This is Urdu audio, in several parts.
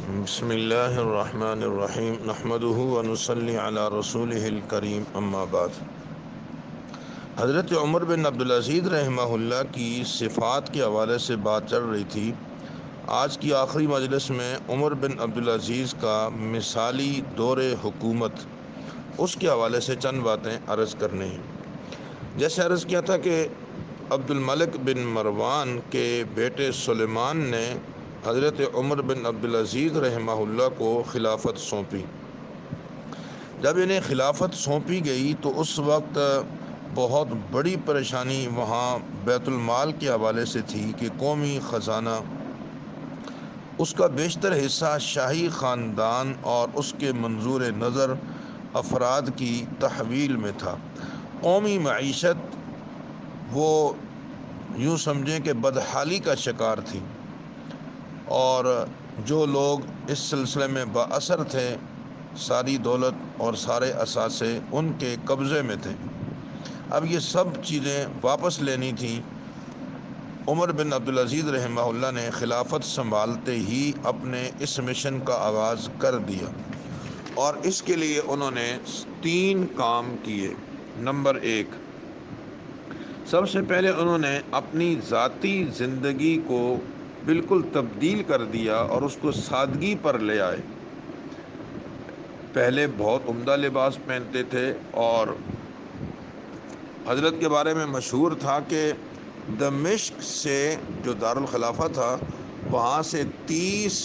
بسم اللہ الرحمن الرحیم نحمدہ ونصلی علی رسولہ الکریم اما بعد۔ حضرت عمر بن عبدالعزیز رحمہ اللہ کی صفات کے حوالے سے بات چل رہی تھی۔ آج کی آخری مجلس میں عمر بن عبدالعزیز کا مثالی دور حکومت، اس کے حوالے سے چند باتیں عرض کرنے ہیں۔ جیسے عرض کیا تھا کہ عبد الملک بن مروان کے بیٹے سلیمان نے حضرت عمر بن عبدالعزیز رحمہ اللہ کو خلافت سونپی۔ جب انہیں خلافت سونپی گئی تو اس وقت بہت بڑی پریشانی وہاں بیت المال کے حوالے سے تھی کہ قومی خزانہ، اس کا بیشتر حصہ شاہی خاندان اور اس کے منظور نظر افراد کی تحویل میں تھا۔ قومی معیشت وہ یوں سمجھیں کہ بدحالی کا شکار تھی، اور جو لوگ اس سلسلے میں با اثر تھے، ساری دولت اور سارے اثاثے ان کے قبضے میں تھے۔ اب یہ سب چیزیں واپس لینی تھیں۔ عمر بن عبدالعزیز رحمہ اللہ نے خلافت سنبھالتے ہی اپنے اس مشن کا آغاز کر دیا، اور اس کے لیے انہوں نے 3 کام کیے۔ نمبر 1، سب سے پہلے انہوں نے اپنی ذاتی زندگی کو بالکل تبدیل کر دیا اور اس کو سادگی پر لے آئے۔ پہلے بہت عمدہ لباس پہنتے تھے، اور حضرت کے بارے میں مشہور تھا کہ دمشق سے، جو دارالخلافہ تھا، وہاں سے 30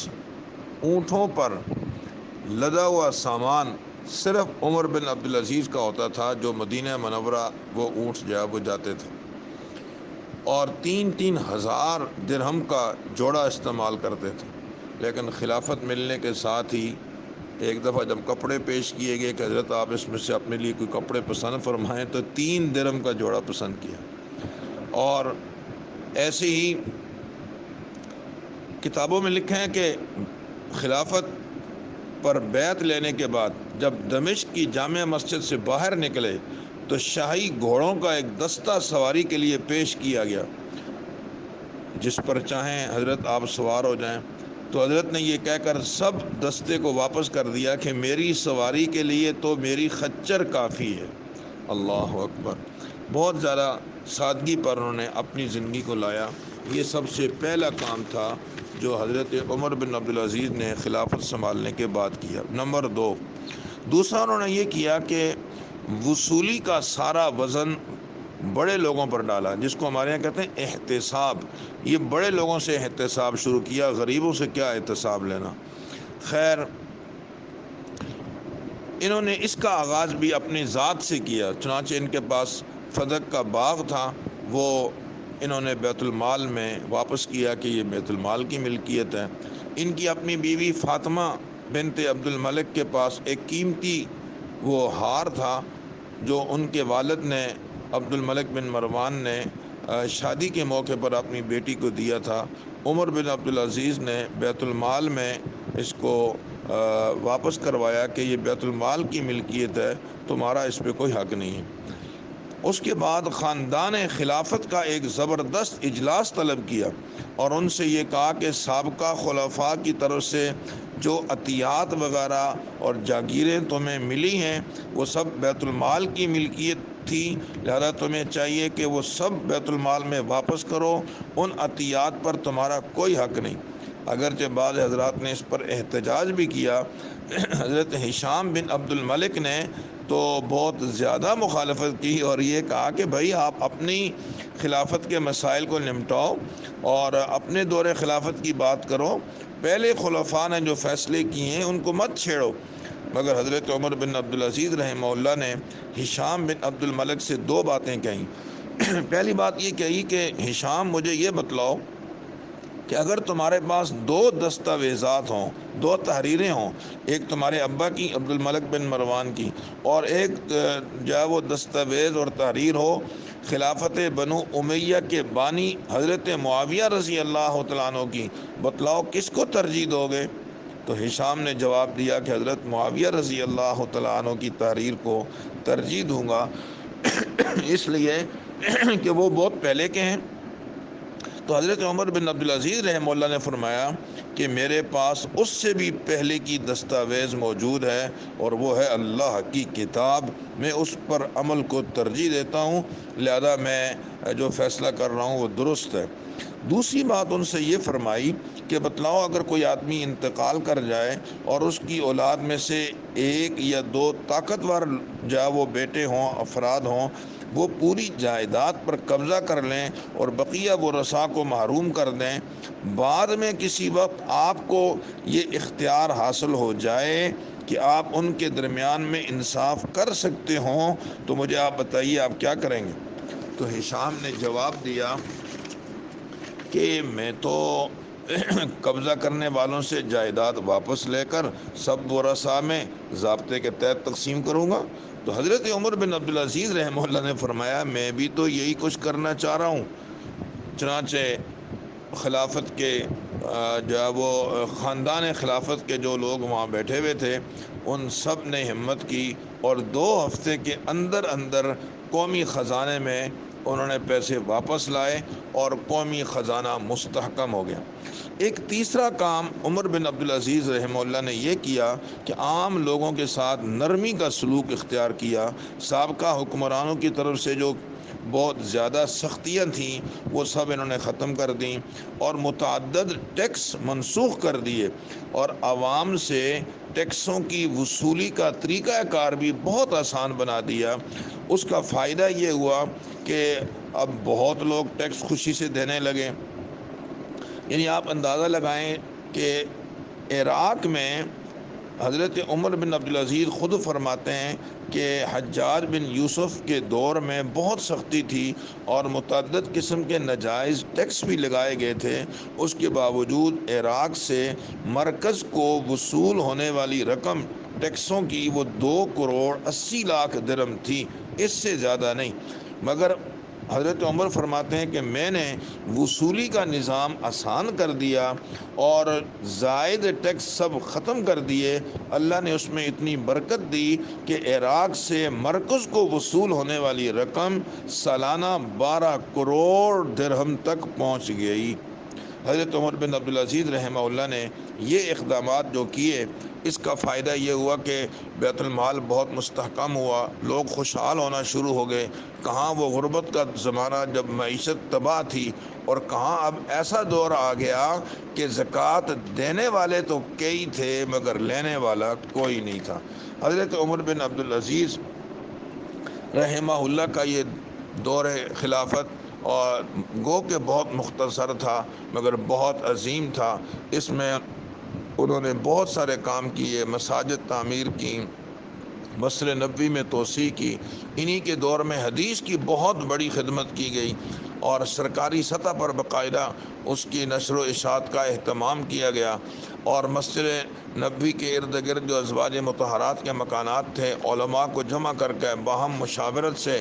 اونٹوں پر لدا ہوا سامان صرف عمر بن عبدالعزیز کا ہوتا تھا، جو مدینہ منورہ وہ اونٹ وہ جاتے تھے، اور 3,000 درہم کا جوڑا استعمال کرتے تھے۔ لیکن خلافت ملنے کے ساتھ ہی ایک دفعہ جب کپڑے پیش کیے گئے کہ حضرت آپ اس میں سے اپنے لیے کوئی کپڑے پسند فرمائیں، تو 3 درہم کا جوڑا پسند کیا۔ اور ایسے ہی کتابوں میں لکھا ہے کہ خلافت پر بیعت لینے کے بعد جب دمشق کی جامع مسجد سے باہر نکلے تو شاہی گھوڑوں کا ایک دستہ سواری کے لیے پیش کیا گیا، جس پر چاہیں حضرت آپ سوار ہو جائیں۔ تو حضرت نے یہ کہہ کر سب دستے کو واپس کر دیا کہ میری سواری کے لیے تو میری خچر کافی ہے۔ اللہ اکبر! بہت زیادہ سادگی پر انہوں نے اپنی زندگی کو لایا۔ یہ سب سے پہلا کام تھا جو حضرت عمر بن عبدالعزیز نے خلافت سنبھالنے کے بعد کیا۔ نمبر 2، دوسرا انہوں نے یہ کیا کہ وصولی کا سارا وزن بڑے لوگوں پر ڈالا، جس کو ہمارے یہاں کہتے ہیں احتساب۔ یہ بڑے لوگوں سے احتساب شروع کیا، غریبوں سے کیا احتساب لینا۔ خیر، انہوں نے اس کا آغاز بھی اپنی ذات سے کیا۔ چنانچہ ان کے پاس فدق کا باغ تھا، وہ انہوں نے بیت المال میں واپس کیا کہ یہ بیت المال کی ملکیت ہے۔ ان کی اپنی بیوی فاطمہ بنت عبد الملک کے پاس ایک قیمتی وہ ہار تھا جو ان کے والد نے، عبد الملک بن مروان نے، شادی کے موقع پر اپنی بیٹی کو دیا تھا۔ عمر بن عبدالعزیز نے بیت المال میں اس کو واپس کروایا کہ یہ بیت المال کی ملکیت ہے، تمہارا اس پہ کوئی حق نہیں ہے۔ اس کے بعد خاندان خلافت کا ایک زبردست اجلاس طلب کیا اور ان سے یہ کہا کہ سابقہ خلفاء کی طرف سے جو عطیات وغیرہ اور جاگیریں تمہیں ملی ہیں وہ سب بیت المال کی ملکیت تھی، لہذا تمہیں چاہیے کہ وہ سب بیت المال میں واپس کرو، ان عطیات پر تمہارا کوئی حق نہیں۔ اگرچہ بعض حضرات نے اس پر احتجاج بھی کیا۔ حضرت ہشام بن عبد الملک نے تو بہت زیادہ مخالفت کی اور یہ کہا کہ بھائی آپ اپنی خلافت کے مسائل کو نمٹاؤ اور اپنے دور خلافت کی بات کرو، پہلے خلفاء نے جو فیصلے کیے ہیں ان کو مت چھیڑو۔ مگر حضرت عمر بن عبدالعزیز رحمہ اللہ نے ہشام بن عبد الملک سے 2 باتیں کہیں۔ پہلی بات یہ کہی کہ ہشام، مجھے یہ بتلاؤ کہ اگر تمہارے پاس 2 دستاویزات ہوں، 2 تحریریں ہوں، ایک تمہارے ابا کی عبد الملک بن مروان کی، اور ایک جو ہے وہ دستاویز اور تحریر ہو خلافت بنو امیہ کے بانی حضرت معاویہ رضی اللہ تعالیٰ عنہ کی، بتلاؤ کس کو ترجیح دو گے؟ تو ہشام نے جواب دیا کہ حضرت معاویہ رضی اللہ تعالیٰ عنہ کی تحریر کو ترجیح دوں گا، اس لیے کہ وہ بہت پہلے کے ہیں، تو حضرت عمر بن عبدالعزیز رحمہ اللہ نے فرمایا کہ میرے پاس اس سے بھی پہلے کی دستاویز موجود ہے، اور وہ ہے اللہ کی کتاب، میں اس پر عمل کو ترجیح دیتا ہوں، لہذا میں جو فیصلہ کر رہا ہوں وہ درست ہے۔ دوسری بات ان سے یہ فرمائی کہ بتلاؤ اگر کوئی آدمی انتقال کر جائے اور اس کی اولاد میں سے ایک یا دو طاقتور جا وہ بیٹے ہوں، افراد ہوں، وہ پوری جائیداد پر قبضہ کر لیں اور بقیہ وہ رثا کو محروم کر دیں، بعد میں کسی وقت آپ کو یہ اختیار حاصل ہو جائے کہ آپ ان کے درمیان میں انصاف کر سکتے ہوں، تو مجھے آپ بتائیے آپ کیا کریں گے؟ تو ہشام نے جواب دیا کہ میں تو قبضہ کرنے والوں سے جائیداد واپس لے کر سب ورثاء میں ضابطے کے تحت تقسیم کروں گا۔ تو حضرت عمر بن عبدالعزیز رحمہ اللہ نے فرمایا میں بھی تو یہی کچھ کرنا چاہ رہا ہوں۔ چنانچہ خلافت کے جو وہ خاندان خلافت کے جو لوگ وہاں بیٹھے ہوئے تھے ان سب نے ہمت کی اور 2 ہفتے کے اندر اندر قومی خزانے میں انہوں نے پیسے واپس لائے اور قومی خزانہ مستحکم ہو گیا۔ ایک تیسرا کام عمر بن عبدالعزیز رحمہ اللہ نے یہ کیا کہ عام لوگوں کے ساتھ نرمی کا سلوک اختیار کیا۔ سابقہ حکمرانوں کی طرف سے جو بہت زیادہ سختیاں تھیں وہ سب انہوں نے ختم کر دیں، اور متعدد ٹیکس منسوخ کر دیے، اور عوام سے ٹیکسوں کی وصولی کا طریقہ کار بھی بہت آسان بنا دیا۔ اس کا فائدہ یہ ہوا کہ اب بہت لوگ ٹیکس خوشی سے دینے لگے۔ یعنی آپ اندازہ لگائیں کہ عراق میں حضرت عمر بن عبدالعزیز خود فرماتے ہیں کہ حجاج بن یوسف کے دور میں بہت سختی تھی اور متعدد قسم کے ناجائز ٹیکس بھی لگائے گئے تھے، اس کے باوجود عراق سے مرکز کو وصول ہونے والی رقم ٹیکسوں کی وہ 2,80,00,000 درہم تھی، اس سے زیادہ نہیں۔ مگر حضرت عمر فرماتے ہیں کہ میں نے وصولی کا نظام آسان کر دیا اور زائد ٹیکس سب ختم کر دیے۔ اللہ نے اس میں اتنی برکت دی کہ عراق سے مرکز کو وصول ہونے والی رقم سالانہ 12 کروڑ درہم تک پہنچ گئی۔ حضرت عمر بن عبدالعزیز رحمہ اللہ نے یہ اقدامات جو کیے، اس کا فائدہ یہ ہوا کہ بیت المال بہت مستحکم ہوا، لوگ خوشحال ہونا شروع ہو گئے۔ کہاں وہ غربت کا زمانہ جب معیشت تباہ تھی، اور کہاں اب ایسا دور آ گیا کہ زکوٰۃ دینے والے تو کئی تھے مگر لینے والا کوئی نہیں تھا۔ حضرت عمر بن عبدالعزیز رحمہ اللہ کا یہ دور خلافت اور گو کہ بہت مختصر تھا مگر بہت عظیم تھا۔ اس میں انہوں نے بہت سارے کام کیے، مساجد تعمیر کی، مسجد نبوی میں توسیع کی، انہی کے دور میں حدیث کی بہت بڑی خدمت کی گئی، اور سرکاری سطح پر باقاعدہ اس کی نشر و اشاعت کا اہتمام کیا گیا، اور مسجد نبوی کے ارد گرد جو ازواج مطہرات کے مکانات تھے، علماء کو جمع کر کے باہم مشاورت سے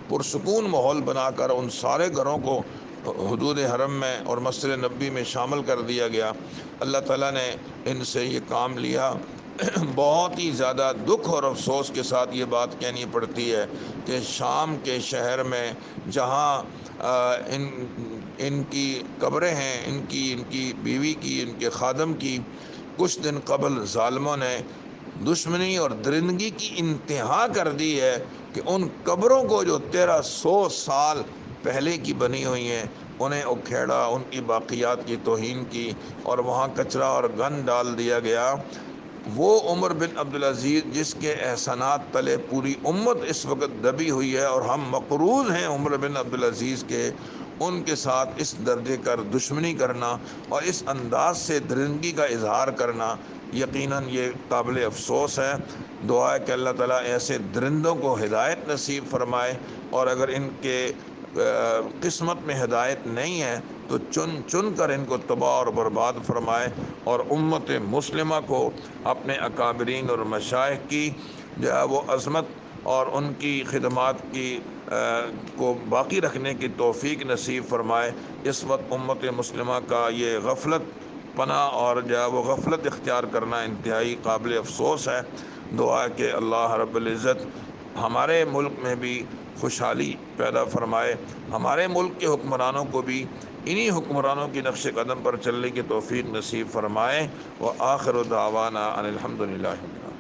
پرسکون ماحول بنا کر ان سارے گھروں کو حدود حرم میں اور مسجد نبوی میں شامل کر دیا گیا۔ اللہ تعالیٰ نے ان سے یہ کام لیا۔ بہت ہی زیادہ دکھ اور افسوس کے ساتھ یہ بات کہنی پڑتی ہے کہ شام کے شہر میں جہاں ان کی قبریں ہیں، ان کی بیوی کی، ان کے خادم کی، کچھ دن قبل ظالموں نے دشمنی اور درندگی کی انتہا کر دی ہے کہ ان قبروں کو جو 1300 سال پہلے کی بنی ہوئی ہیں انہیں اکھیڑا، ان کی باقیات کی توہین کی، اور وہاں کچرا اور گند ڈال دیا گیا۔ وہ عمر بن عبدالعزیز جس کے احسانات تلے پوری امت اس وقت دبی ہوئی ہے اور ہم مقروض ہیں عمر بن عبدالعزیز کے، ان کے ساتھ اس درجے کر دشمنی کرنا اور اس انداز سے درندگی کا اظہار کرنا یقیناً یہ قابل افسوس ہے۔ دعا ہے کہ اللہ تعالیٰ ایسے درندوں کو ہدایت نصیب فرمائے، اور اگر ان کے قسمت میں ہدایت نہیں ہے تو چن چن کر ان کو تباہ اور برباد فرمائے، اور امت مسلمہ کو اپنے اکابرین اور مشائخ کی جو ہے وہ عظمت اور ان کی خدمات کی کو باقی رکھنے کی توفیق نصیب فرمائے۔ اس وقت امت مسلمہ کا یہ غفلت پناہ اور جو ہے وہ غفلت اختیار کرنا انتہائی قابل افسوس ہے۔ دعا ہے کہ اللہ رب العزت ہمارے ملک میں بھی خوشحالی پیدا فرمائے، ہمارے ملک کے حکمرانوں کو بھی انہی حکمرانوں کی نقش قدم پر چلنے کی توفیق نصیب فرمائے۔ وآخر دعوانا ان الحمد للہ۔